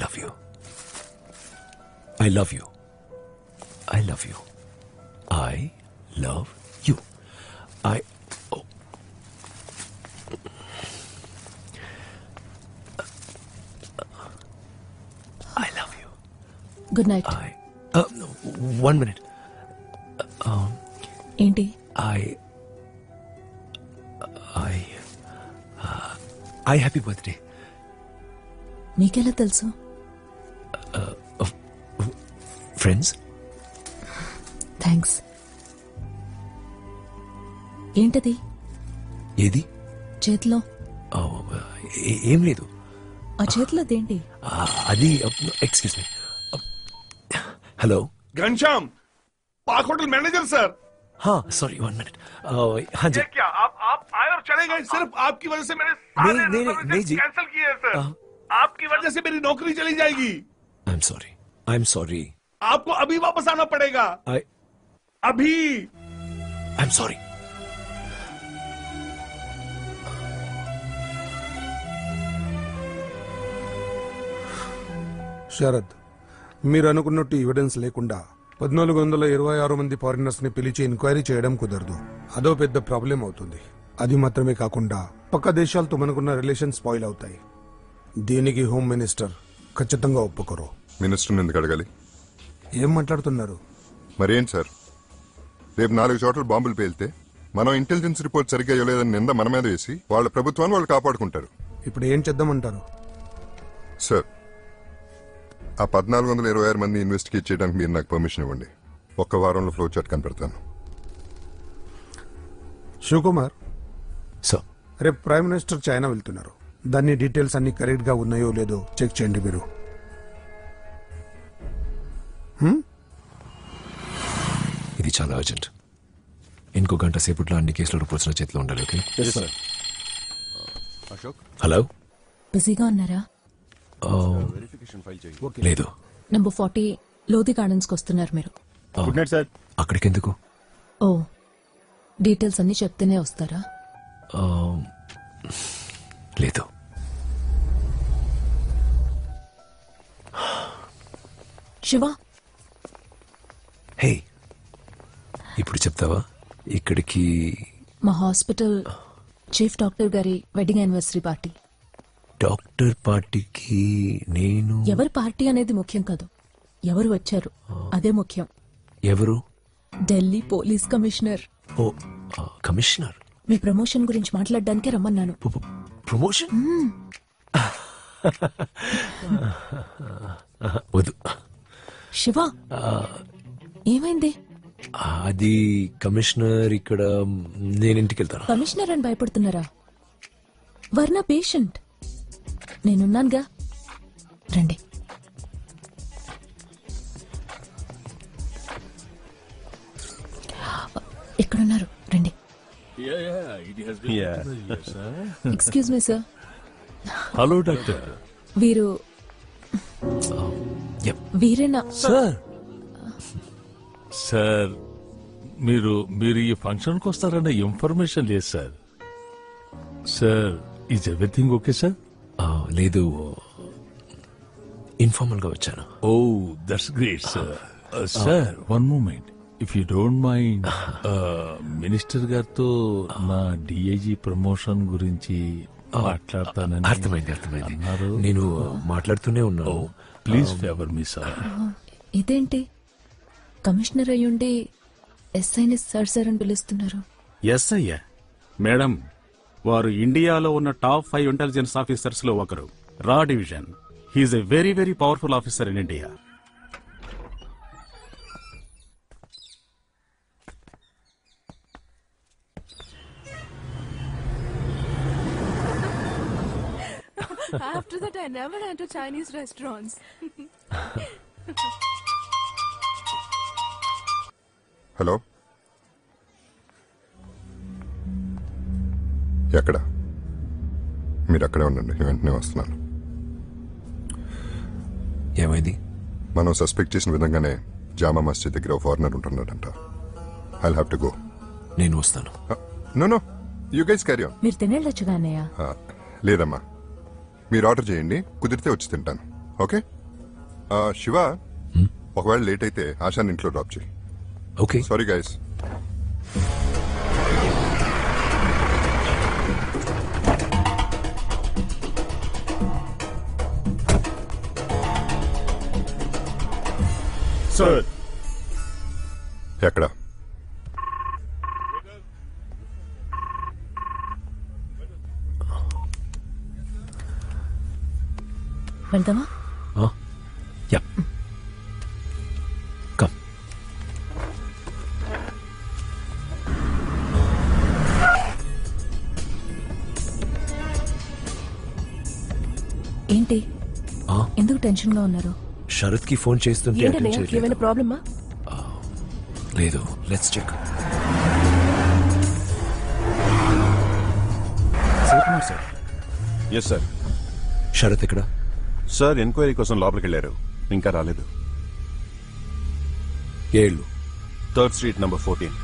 love you. I love you. I love you. I love you. I... Oh. I love you. Good night. No, 1 minute. ఏంటి? I happy birthday. మీకెలా తెలుసు? Friends? Thanks. ఏంటది ఏది? చేతిలో? ఏం లేదు. ఆ చేతిలో దేంటి? అది excuse me. Hello Ghanshyam, park hotel manager sir. हाँ सॉरी 1 मिनट। हाँ जी। ये क्या आप आए और चले गए? सिर्फ आपकी वजह से मैंने सारे नहीं जी, कैंसिल किए हैं सर। आपकी वजह से मेरी नौकरी चली जाएगी। I am sorry. आपको अभी वापस आना पड़ेगा। अभी। I am sorry. శరద్, మీరు అనుకున్నట్టు ఎవిడెన్స్ లేకుండా 1426 మంది ఫారినర్స్ ని పిలిచి ఎంక్వైరీ చేయడం కుదరదు. అదో పెద్ద ప్రాబ్లం అవుతుంది. అది మాత్రమే కాకుండా పక్క దేశాలతో మనకున్న రిలేషన్ స్పాయిల్ అవుతాయి. దీనికి హోమ్ మినిస్టర్ ఖచ్చితంగా ఒప్పుకోరు. మినిస్టర్ని ఎందుకు అడగాలి? ఏం మాట్లాడుతున్నారు? మరేంటి సార్, రేపు 4 చోట్ల బాంబులు పేలితే మనం ఇంటెలిజెన్స్ రిపోర్ట్ సరిగ్గా ఇవ్వలేదని నింద మన మీద వేసి వాళ్ళ ప్రభుత్వాన్ని వాళ్ళు కాపాడుకుంటారు. ఇప్పుడు ఏం చేద్దామంటారు? సార్, ఆ 1426 మంది ఇన్వెస్టిగేట్ చేయడానికి మీరు నాకు పర్మిషన్ ఇవ్వండి. 1 వారంలో ఫ్లో చార్ట్ కనిపెడతాను. శివకుమార్ సార్, రేపు ప్రైమ్ మినిస్టర్ చైనా వెళ్తున్నారు. దాన్ని డీటెయిల్స్ అన్ని కరెక్ట్ గా ఉన్నాయో లేదో చెక్ చేయండి మీరు. ఇది చాలా అర్జెంట్. ఇంకో గంట సేపట్లో అన్ని కేసుల రిపోర్ట్స్ నా చేతిలో ఉండాలి. Okay Ashok, hello. బిజీగా ఉన్నారా? లేదు. నంబర్ 40 లోధి గార్డెన్స్ కి వస్తున్నారు మీరు. Good night sir. అక్కడికి ఎందుకు? ఓ, డీటెయిల్స్ అన్ని చెప్తేనే వస్తారా? లేదు. శివ, హే, ఇప్పుడు చెప్తావా? ఇక్కడికి మా హాస్పిటల్ చీఫ్ డాక్టర్ గారి వెడ్డింగ్ యానివర్సరీ పార్టీ. డాక్టర్ పార్టీకి నేను? ఎవరి పార్టీ అనేది ముఖ్యం కాదు, ఎవరు వచ్చారు అదే ముఖ్యం. ఎవరు? Delhi police commissioner. ఓ, కమిషనర్. మీ ప్రమోషన్ గురించి మాట్లాడడానికే రమ్మన్నాను. ప్రమోషన్? వద్దు. శివ, ఏమైంది? అది కమిషనర్ ఇక్కడ, నేను ఇంటికి వెళ్తాను. కమిషనర్ అని భయపడుతున్నారా? వర్ణ పేషెంట్, నేనున్నానుగా, రండి. ఎక్కడున్నారు? రండి. Excuse me sir. Hello doctor. వీరు వీరేనా? సార్, మీరు ఈ ఫంక్షన్కి వస్తారన్న ఇన్ఫర్మేషన్ లేదు sir. Sir, is everything okay sir? లేదు, ఇన్ఫార్మల్ గా వచ్చాను. ఓ, that's great sir. Sir, 1 moment, if you don't mind. Minister గారితో నా డిఐజీ ప్రమోషన్ గురించి మాట్లాడతానని. అర్థమైంది. నేను మాట్లాడుతూనే ఉన్నాను. Please favour me sir. ఇదేంటి, కమిషనర్ అయ్యుండి ఎస్ఐని సార్ సార్ అని పిలుస్తున్నారు? ఎస్ఐ మేడం, వారు ఇండియాలో ఉన్న టాప్ 5 ఇంటెలిజెన్స్ ఆఫీసర్స్ లో ఒకరు. రా division. He's a very very powerful officer in India. After that, I never went to Chinese restaurants. Hello, ఎక్కడ? మీరు అక్కడే ఉండండి, వెంటనే వస్తున్నాను. ఏమైంది? మనం సస్పెక్ట్ చేసిన విధంగానే జామా మస్జిద్ దగ్గర ఫారినర్ ఉంటున్నాడంట. I have to go. నేను వస్తాను. No, you guys carry on. మీరు తినేళ్ళొచ్చుగా అన్నయ్య? లేదమ్మా, మీరు ఆర్డర్ చేయండి, కుదిరితే వచ్చి తింటాను. ఓకే శివ ఒకవేళ లేట్ అయితే ఆశాని ఇంట్లో డ్రాప్ చేయి. Okay sorry guys. సార్ ఎక్కడ? వెళ్దామా? Yeah come. ఏంటి ఎందుకు టెన్షన్ గా ఉన్నారు? శరత్ కి ఫోన్ చేస్తుంటే attend ఏంటన్నయ్య చేయలేదు. ఏమైనా ప్రాబ్లమా? లేదు, let's check. Sir yes sir. Sarath ఎక్కడ? సార్ ఎంక్వైరీ కోసం లోపలికి వెళ్ళారు, ఇంకా రాలేదు. ఏళ్ళు 3rd Street number 14.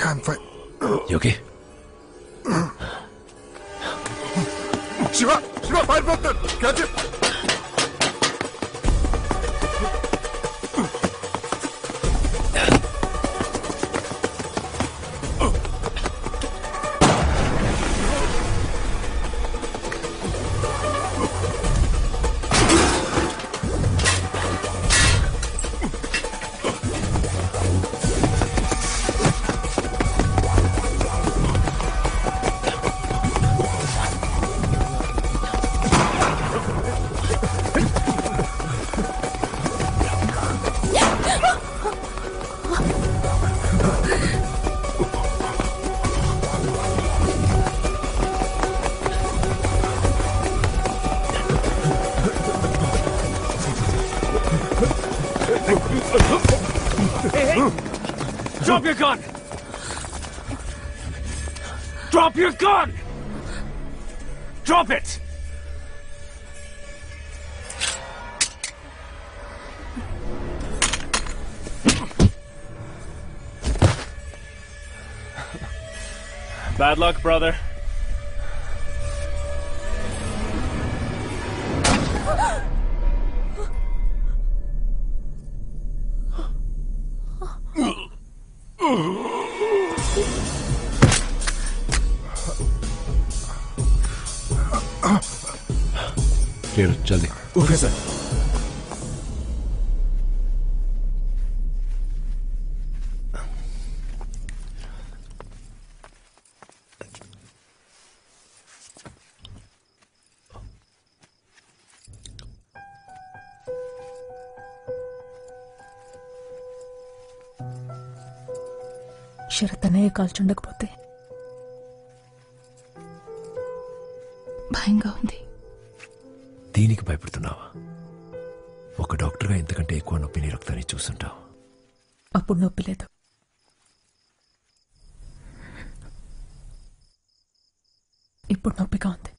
I'm fine. You okay? Shiva, fire brother, catch it. Drop your gun! Drop your gun! Drop it! Bad luck, brother. Clear, जल्दी. Okay, sir. Sarath అన్నయ్య కాల్చుండకపోతే భయంగా ఉంది. దీనికి భయపడుతున్నావా? ఒక డాక్టర్గా ఇంతకంటే ఎక్కువ నొప్పిని రక్తాన్ని చూస్తుంటావు. అప్పుడు నొప్పి లేదు, ఇప్పుడు నొప్పిగా ఉంది.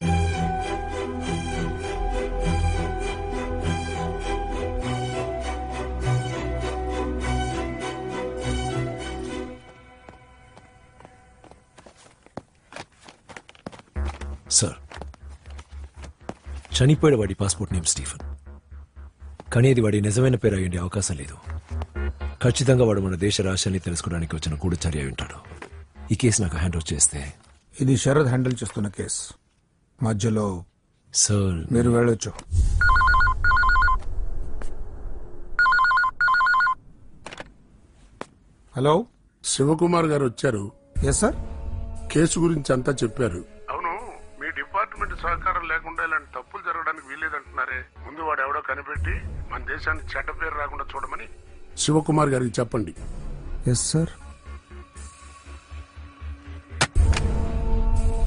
సార్, చనిపోయాడు వాడి పాస్పోర్ట్ నేమ్ స్టీఫెన్. కానీ అది వాడి నిజమైన పేరు అయ్యే అవకాశం లేదు. ఖచ్చితంగా వాడు మన దేశ రహస్యాన్ని తెలుసుకోవడానికి వచ్చిన గూఢచారి అయి ఉంటాడు. ఈ కేసు నాకు హ్యాండ్ ఓవర్ చేస్తే. ఇది శరద్ హ్యాండిల్ చేస్తున్న కేసు. మధ్యలో సార్ మీరు వెళ్ళొచ్చు. హలో, శివకుమార్ గారు వచ్చారు. Yes sir. కేసు గురించి అంతా చెప్పారు. అవును, మీ డిపార్ట్మెంట్ సహకారం లేకుండా ఇలాంటి తప్పులు జరగడానికి వీల్లేదంటున్నారే. ముందు వాడు ఎవడో కనిపెట్టి మన దేశానికి చెడ్డ పేరు రాకుండా చూడమని శివకుమార్ గారికి చెప్పండి. Yes sir.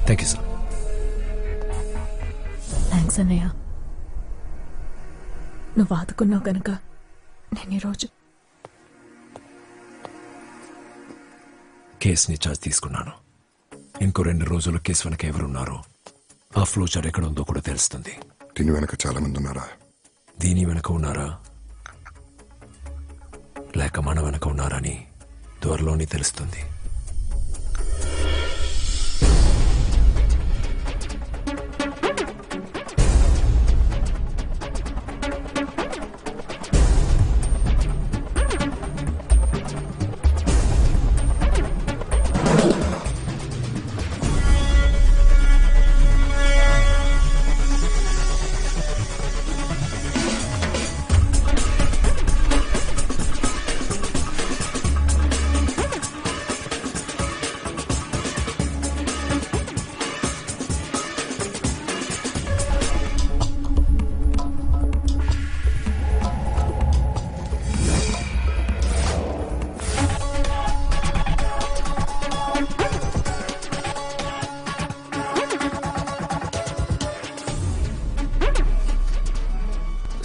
Thank you sir. Thanks అన్నయ్య. నువ్వు ఆదుకున్నావు గనక నేను ఈరోజు కేసుని ఛార్జ్ తీసుకున్నాను. ఇంకో 2 రోజుల్లో కేసు వెనక ఎవరున్నారో, ఆ ఫ్లో చార్ట్ ఎక్కడ ఉందో కూడా తెలుస్తుంది. దీని వెనక చాలా మంది ఉన్నారా? దీని వెనక ఉన్నారా లేక మన వెనక ఉన్నారా అని త్వరలోనే తెలుస్తుంది.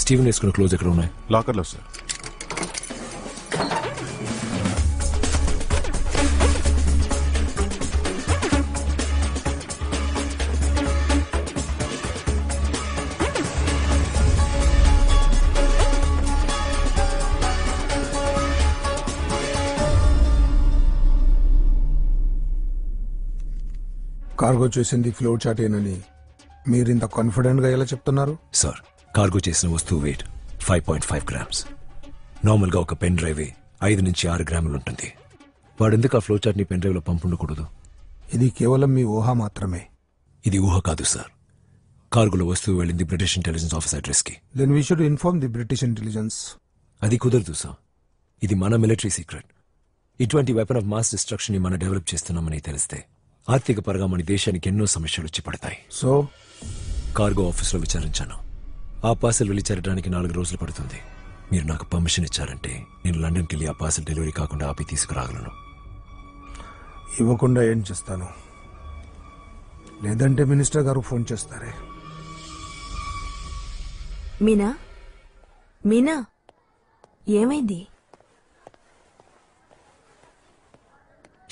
స్టీవెన్ వేసుకున్న క్లోజ్ ఎక్కడ ఉన్నాయి? లాకర్లో సార్. కార్గో చేసింది ఫ్లో చాటేనని మీరు ఇంత కాన్ఫిడెంట్ గా ఎలా చెప్తున్నారు? సార్, కార్గో చేసిన వస్తువు వెయిట్ 5.5 గ్రామ్స్. నార్మల్గా ఒక పెన్ డ్రైవ్ 5 నుంచి 6 గ్రాములు ఉంటుంది. వాడెందుకు ఆ ఫ్లో చార్ట్ ని పెన్ డ్రైవ్ లో పంపుండకూడదు? ఇది కేవలం మీ ఊహ మాత్రమే. ఇది ఊహ కాదు సార్. కార్గోలో వస్తువు వెళ్ళింది బ్రిటిష్ ఇంటెలిజెన్స్ ఆఫీస్ అడ్రస్ కి. Then we should inform the British intelligence. అది కుదరదు సార్. ఇది మన మిలిటరీ సీక్రెట్. ఇటువంటి వెపన్ ఆఫ్ మాస్ డిస్ట్రక్షన్ ని మనం డెవలప్ చేస్తున్నామని తెలిస్తే ఆర్థిక పరంగా మన దేశానికి ఎన్నో సమస్యలు వచ్చి పడతాయి. సో కార్గో ఆఫీస్లో విచారించాను. ఆ పార్సెల్ వెళ్ళి చేరడానికి 4 రోజులు పడుతుంది. మీరు నాకు పర్మిషన్ ఇచ్చారంటే నేను లండన్కి వెళ్ళి ఆ పార్సెల్ డెలివరీ కాకుండా ఆపి తీసుకురాగలను. ఇవ్వకుండా ఏం చేస్తాను? లేదంటే మినిస్టర్ గారు ఫోన్ చేస్తారే. మీనా, మీనా, ఏమైంది?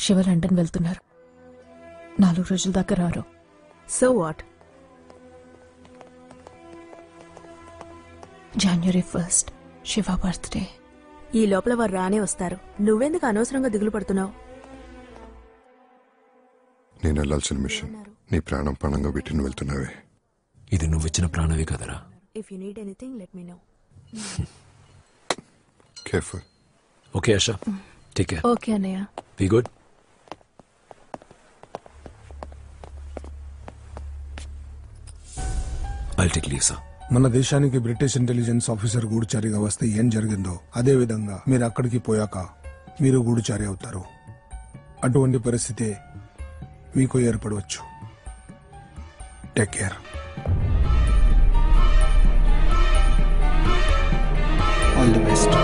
శివ లండన్ వెళ్తున్నారు. 4 రోజుల దాకా రారు. So what? January 1st Shiva birthday. ఈ లోపల వారు రానే వస్తారు. నువ్వెందుకు అనవసరంగా దిగులు పడుతున్నావు? నేను వెళ్ళాల్సిన మిషన్ నీ ప్రాణం పణంగా పెట్టి నువ్వు వెళ్తున్నావే. ఇది నువ్విచ్చిన ప్రాణవే కదరా. If you need anything let me know. Careful. Okay Asha, take care. Okay అన్నయ్య. Be good. I'll take leave, sir. మన దేశానికి బ్రిటిష్ ఇంటెలిజెన్స్ ఆఫీసర్ గూఢచారిగా వస్తే ఏం జరిగిందో అదే విధంగా మీరు అక్కడికి పోయాక మీరు గూఢచారి అవుతారు. అటువంటి పరిస్థితి మీకు ఏర్పడవచ్చు. Take care. All the best.